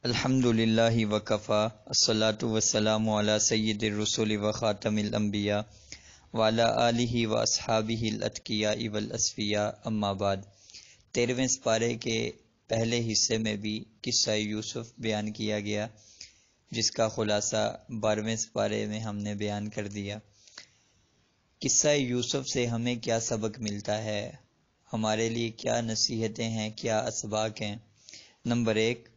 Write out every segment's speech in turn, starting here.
الحمد للہ وکفا الصلاۃ والسلام علی سید الرسول و خاتم الانبیاء وعلی آلہ و اصحابہ الاتقیاء والاصفیاء اما بعد۔ 13ویں سپارے کے پہلے حصے میں بھی قصہ یوسف بیان کیا گیا، جس کا خلاصہ 12ویں سپارے میں ہم نے بیان کر دیا۔ قصہ یوسف سے ہمیں کیا سبق ملتا ہے، ہمارے لیے کیا نصیحتیں ہیں، کیا اسباق ہیں۔ نمبر 1،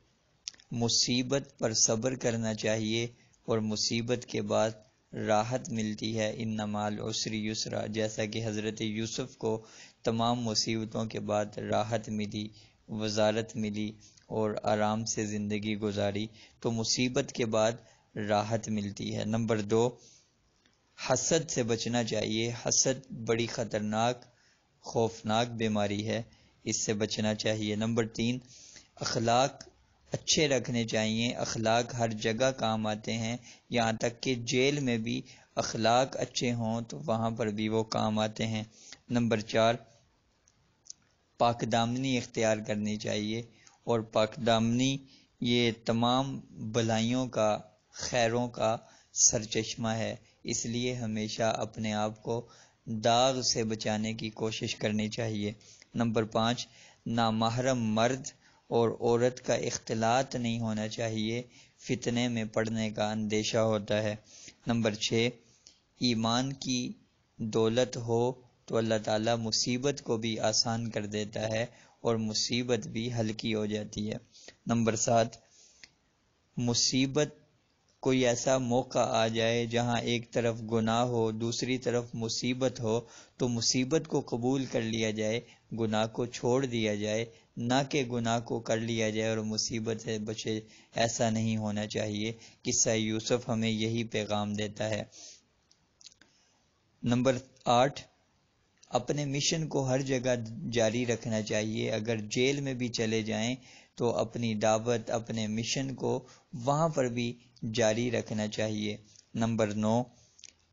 مصیبت پر صبر کرنا چاہیے اور مصیبت کے بعد راحت ملتی ہے۔ ان مع العسر یسرا، جیسا کہ حضرت یوسف کو تمام مصیبتوں کے بعد راحت ملی، وزارت ملی اور آرام سے زندگی گزاری، تو مصیبت کے بعد راحت ملتی ہے۔ نمبر 2، حسد سے بچنا چاہیے۔ حسد بڑی خطرناک خوفناک بیماری ہے، اس سے بچنا چاہیے۔ نمبر 3، اخلاق اچھے رکھنے چاہیے۔ اخلاق ہر جگہ کام آتے ہیں، یہاں تک کہ جیل میں بھی اخلاق اچھے ہوں تو وہاں پر بھی وہ کام آتے ہیں۔ نمبر 4، پاک دامنی اختیار کرنی چاہیے، اور پاک دامنی یہ تمام بھلائیوں کا، خیروں کا سرچشمہ ہے، اس لیے ہمیشہ اپنے آپ کو داغ سے بچانے کی کوشش کرنی چاہیے۔ نمبر 5، نامحرم مرد اور عورت کا اختلاط نہیں ہونا چاہیے، فتنے میں پڑنے کا اندیشہ ہوتا ہے۔ نمبر 6، ایمان کی دولت ہو تو اللہ تعالیٰ مصیبت کو بھی آسان کر دیتا ہے اور مصیبت بھی ہلکی ہو جاتی ہے۔ نمبر 7، مصیبت کوئی ایسا موقع آ جائے جہاں ایک طرف گناہ ہو، دوسری طرف مصیبت ہو، تو مصیبت کو قبول کر لیا جائے، گناہ کو چھوڑ دیا جائے، نہ کہ گناہ کو کر لیا جائے اور مصیبت سے بچے۔ ایسا نہیں ہونا چاہیے۔ قصہ یوسف ہمیں یہی پیغام دیتا ہے۔ نمبر 8، اپنے مشن کو ہر جگہ جاری رکھنا چاہیے۔ اگر جیل میں بھی چلے جائیں تو اپنی دعوت، اپنے مشن کو وہاں پر بھی جاری رکھنا چاہیے۔ نمبر 9،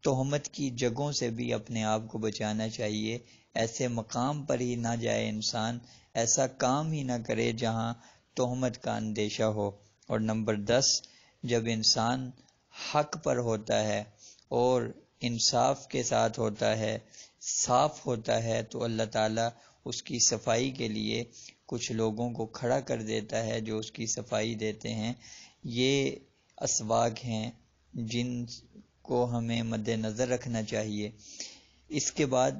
تہمت کی جگہوں سے بھی اپنے آپ کو بچانا چاہیے۔ ایسے مقام پر ہی نہ جائے انسان، ایسا کام ہی نہ کرے جہاں تہمت کا اندیشہ ہو۔ اور نمبر 10، جب انسان حق پر ہوتا ہے اور انصاف کے ساتھ ہوتا ہے، صاف ہوتا ہے، تو اللہ تعالیٰ اس کی صفائی کے لیے کچھ لوگوں کو کھڑا کر دیتا ہے جو اس کی صفائی دیتے ہیں۔ یہ اسباق ہیں جن کو ہمیں مد نظر رکھنا چاہیے۔ اس کے بعد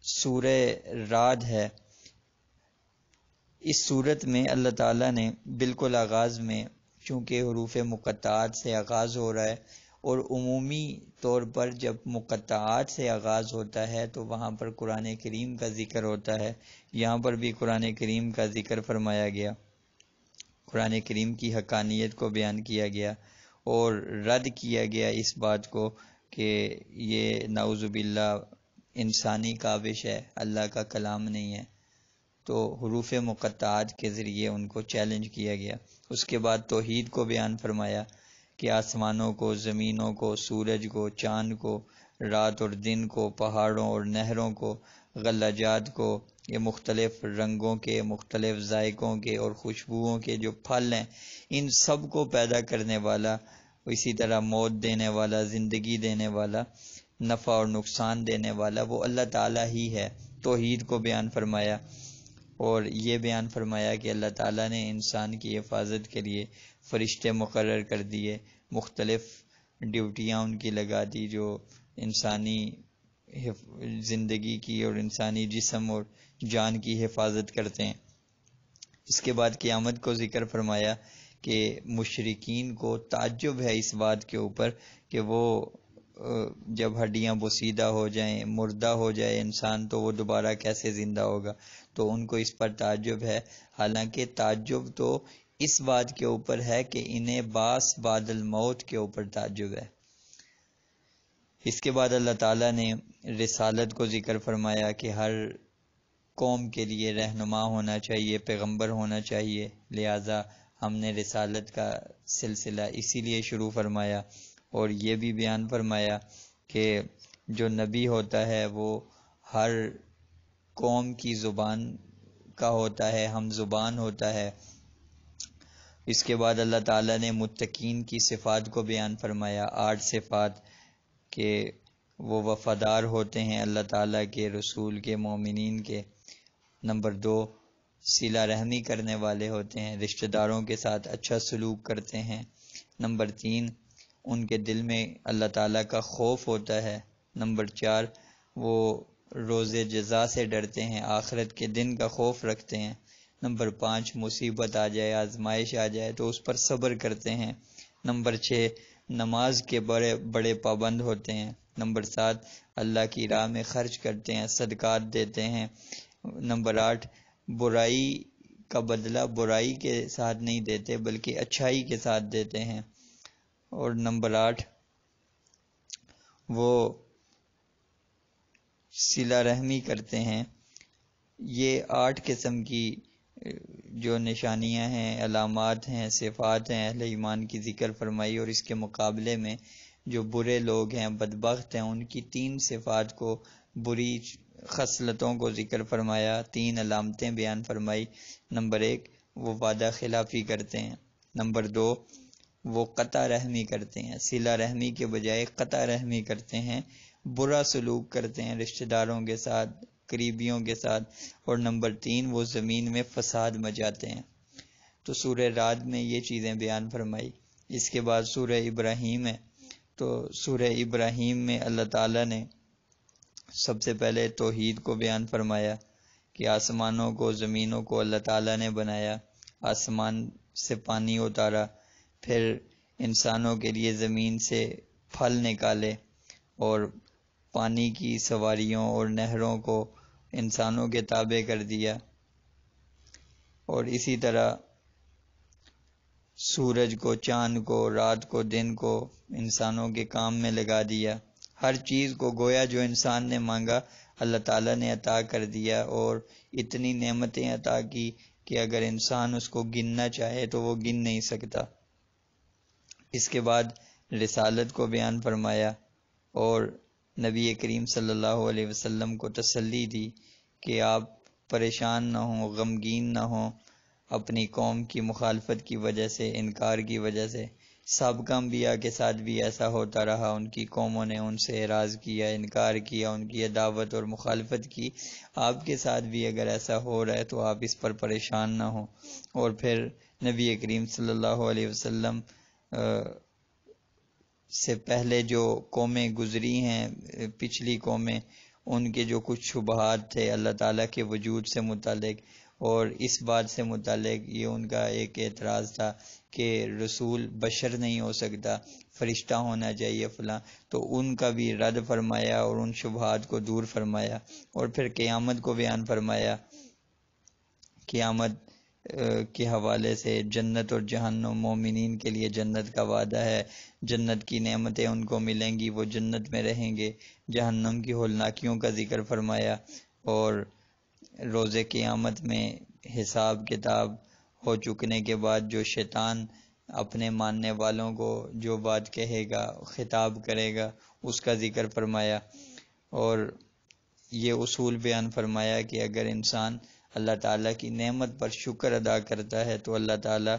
سورہ رعد ہے۔ اس صورت میں اللہ تعالیٰ نے بالکل آغاز میں، چونکہ حروف مقطعات سے آغاز ہو رہا ہے، اور عمومی طور پر جب مقطعات سے آغاز ہوتا ہے تو وہاں پر قرآن کریم کا ذکر ہوتا ہے۔ یہاں پر بھی قرآن کریم کا ذکر فرمایا گیا، قرآن کریم کی حقانیت کو بیان کیا گیا اور رد کیا گیا اس بات کو کہ یہ نعوذ باللہ انسانی کاوش ہے، اللہ کا کلام نہیں ہے۔ تو حروف مقطعات کے ذریعے ان کو چیلنج کیا گیا۔ اس کے بعد توحید کو بیان فرمایا کہ آسمانوں کو، زمینوں کو، سورج کو، چاند کو، رات اور دن کو، پہاڑوں اور نہروں کو، غلجات کو، یہ مختلف رنگوں کے، مختلف ذائقوں کے اور خوشبوؤں کے جو پھل ہیں، ان سب کو پیدا کرنے والا، اسی طرح موت دینے والا، زندگی دینے والا، نفع اور نقصان دینے والا، وہ اللہ تعالیٰ ہی ہے۔ توحید کو بیان فرمایا اور یہ بیان فرمایا کہ اللہ تعالیٰ نے انسان کی حفاظت کے لیے فرشتے مقرر کر دیے، مختلف ڈیوٹیاں ان کی لگا دی جو انسانی زندگی کی اور انسانی جسم اور جان کی حفاظت کرتے ہیں۔ اس کے بعد قیامت کو ذکر فرمایا کہ مشرکین کو تعجب ہے اس بات کے اوپر کہ وہ جب ہڈیاں بوسیدہ ہو جائیں، مردہ ہو جائے انسان، تو وہ دوبارہ کیسے زندہ ہوگا، تو ان کو اس پر تعجب ہے۔ حالانکہ تعجب تو اس بات کے اوپر ہے کہ انہیں باس بعد الموت کے اوپر تعجب ہے۔ اس کے بعد اللہ تعالیٰ نے رسالت کو ذکر فرمایا کہ ہر قوم کے لیے رہنما ہونا چاہیے، پیغمبر ہونا چاہیے، لہٰذا ہم نے رسالت کا سلسلہ اسی لیے شروع فرمایا، اور یہ بھی بیان فرمایا کہ جو نبی ہوتا ہے وہ ہر قوم کی زبان کا ہوتا ہے، ہم زبان ہوتا ہے، اس کے بعد اللہ تعالیٰ نے متقین کی صفات کو بیان فرمایا، 8 صفات کہ وہ وفادار ہوتے ہیں اللہ تعالیٰ کے، رسول کے، مومنین کے۔ نمبر 2، صلہ رحمی کرنے والے ہوتے ہیں، رشتہ داروں کے ساتھ اچھا سلوک کرتے ہیں۔ نمبر 3، ان کے دل میں اللہ تعالیٰ کا خوف ہوتا ہے۔ نمبر 4، وہ روز جزا سے ڈرتے ہیں، آخرت کے دن کا خوف رکھتے ہیں۔ نمبر 5، مصیبت آ جائے، آزمائش آ جائے تو اس پر صبر کرتے ہیں۔ نمبر 6، نماز کے بڑے پابند ہوتے ہیں۔ نمبر 7، اللہ کی راہ میں خرچ کرتے ہیں، صدقات دیتے ہیں۔ نمبر 8، برائی کا بدلہ برائی کے ساتھ نہیں دیتے بلکہ اچھائی کے ساتھ دیتے ہیں۔ اور نمبر 8، وہ صلہ رحمی کرتے ہیں۔ یہ 8 قسم کی جو نشانیاں ہیں، علامات ہیں، صفات ہیں اہل ایمان کی ذکر فرمائی، اور اس کے مقابلے میں جو برے لوگ ہیں، بدبخت ہیں، ان کی 3 صفات کو، بری خصلتوں کو ذکر فرمایا، 3 علامتیں بیان فرمائی۔ نمبر 1، وہ وعدہ خلافی کرتے ہیں۔ نمبر 2، وہ قطع رحمی کرتے ہیں، صلہ رحمی کے بجائے قطع رحمی کرتے ہیں، برا سلوک کرتے ہیں رشتہ داروں کے ساتھ، قریبیوں کے ساتھ۔ اور نمبر 3، وہ زمین میں فساد مچاتے ہیں۔ تو سورہ رعد میں یہ چیزیں بیان فرمائی۔ اس کے بعد سورہ ابراہیم ہے، تو سورہ ابراہیم میں اللہ تعالیٰ نے سب سے پہلے توحید کو بیان فرمایا کہ آسمانوں کو، زمینوں کو اللہ تعالیٰ نے بنایا، آسمان سے پانی اتارا، پھر انسانوں کے لیے زمین سے پھل نکالے، اور پانی کی سواریوں اور نہروں کو انسانوں کے تابع کر دیا، اور اسی طرح سورج کو، چاند کو، رات کو، دن کو انسانوں کے کام میں لگا دیا۔ ہر چیز کو گویا جو انسان نے مانگا اللہ تعالیٰ نے عطا کر دیا، اور اتنی نعمتیں عطا کی کہ اگر انسان اس کو گننا چاہے تو وہ گن نہیں سکتا۔ اس کے بعد رسالت کو بیان فرمایا، اور نبی کریم صلی اللہ علیہ وسلم کو تسلی دی کہ آپ پریشان نہ ہوں، غمگین نہ ہوں اپنی قوم کی مخالفت کی وجہ سے، انکار کی وجہ سے۔ سابقہ انبیاء کے ساتھ بھی ایسا ہوتا رہا، ان کی قوموں نے ان سے اعراض کیا، انکار کیا، ان کی عداوت اور مخالفت کی۔ آپ کے ساتھ بھی اگر ایسا ہو رہا ہے تو آپ اس پر پریشان نہ ہوں۔ اور پھر نبی کریم صلی اللہ علیہ وسلم سے پہلے جو قومیں گزری ہیں، پچھلی قومیں، ان کے جو کچھ شبہات تھے اللہ تعالیٰ کے وجود سے متعلق، اور اس بات سے متعلق یہ ان کا ایک اعتراض تھا کہ رسول بشر نہیں ہو سکتا، فرشتہ ہونا چاہیے فلاں، تو ان کا بھی رد فرمایا اور ان شبہات کو دور فرمایا۔ اور پھر قیامت کو بیان فرمایا، قیامت کے حوالے سے جنت اور جہنم، مومنین کے لیے جنت کا وعدہ ہے، جنت کی نعمتیں ان کو ملیں گی، وہ جنت میں رہیں گے، جہنم کی ہولناکیوں کا ذکر فرمایا، اور روز قیامت میں حساب کتاب ہو چکنے کے بعد جو شیطان اپنے ماننے والوں کو جو بات کہے گا، خطاب کرے گا، اس کا ذکر فرمایا۔ اور یہ اصول بیان فرمایا کہ اگر انسان اللہ تعالیٰ کی نعمت پر شکر ادا کرتا ہے تو اللہ تعالیٰ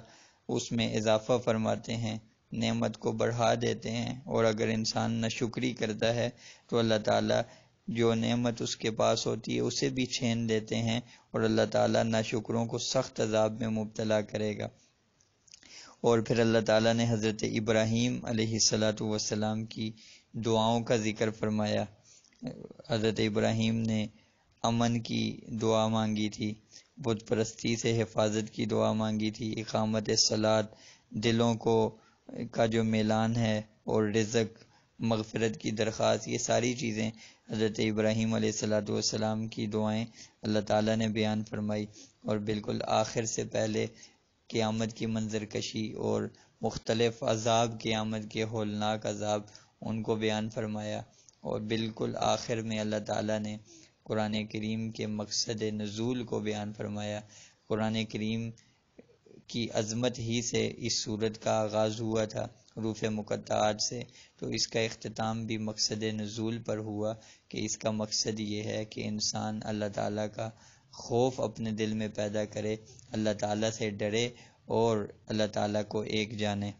اس میں اضافہ فرماتے ہیں، نعمت کو بڑھا دیتے ہیں، اور اگر انسان ناشکری کرتا ہے تو اللہ تعالیٰ جو نعمت اس کے پاس ہوتی ہے اسے بھی چھین دیتے ہیں، اور اللہ تعالیٰ ناشکروں کو سخت عذاب میں مبتلا کرے گا۔ اور پھر اللہ تعالیٰ نے حضرت ابراہیم علیہ السلام کی دعاؤں کا ذکر فرمایا۔ حضرت ابراہیم نے امن کی دعا مانگی تھی، بت پرستی سے حفاظت کی دعا مانگی تھی، اقامت صلاۃ، دلوں کو کا جو میلان ہے، اور رزق، مغفرت کی درخواست، یہ ساری چیزیں حضرت ابراہیم علیہ السلام کی دعائیں اللہ تعالیٰ نے بیان فرمائی۔ اور بالکل آخر سے پہلے قیامت کی منظر کشی اور مختلف عذاب، قیامت کے ہولناک عذاب، ان کو بیان فرمایا۔ اور بالکل آخر میں اللہ تعالیٰ نے قرآن کریم کے مقصد نزول کو بیان فرمایا۔ قرآن کریم کی عظمت ہی سے اس سورت کا آغاز ہوا تھا، حروف مقطعات سے، تو اس کا اختتام بھی مقصد نزول پر ہوا کہ اس کا مقصد یہ ہے کہ انسان اللہ تعالیٰ کا خوف اپنے دل میں پیدا کرے، اللہ تعالیٰ سے ڈرے، اور اللہ تعالیٰ کو ایک جانے۔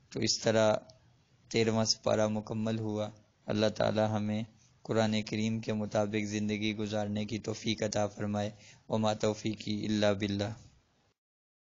تو اس طرح 13واں سپارہ مکمل ہوا۔ اللہ تعالیٰ ہمیں قرآن کریم کے مطابق زندگی گزارنے کی توفیق عطا فرمائے۔ وما توفیقی الا باللہ۔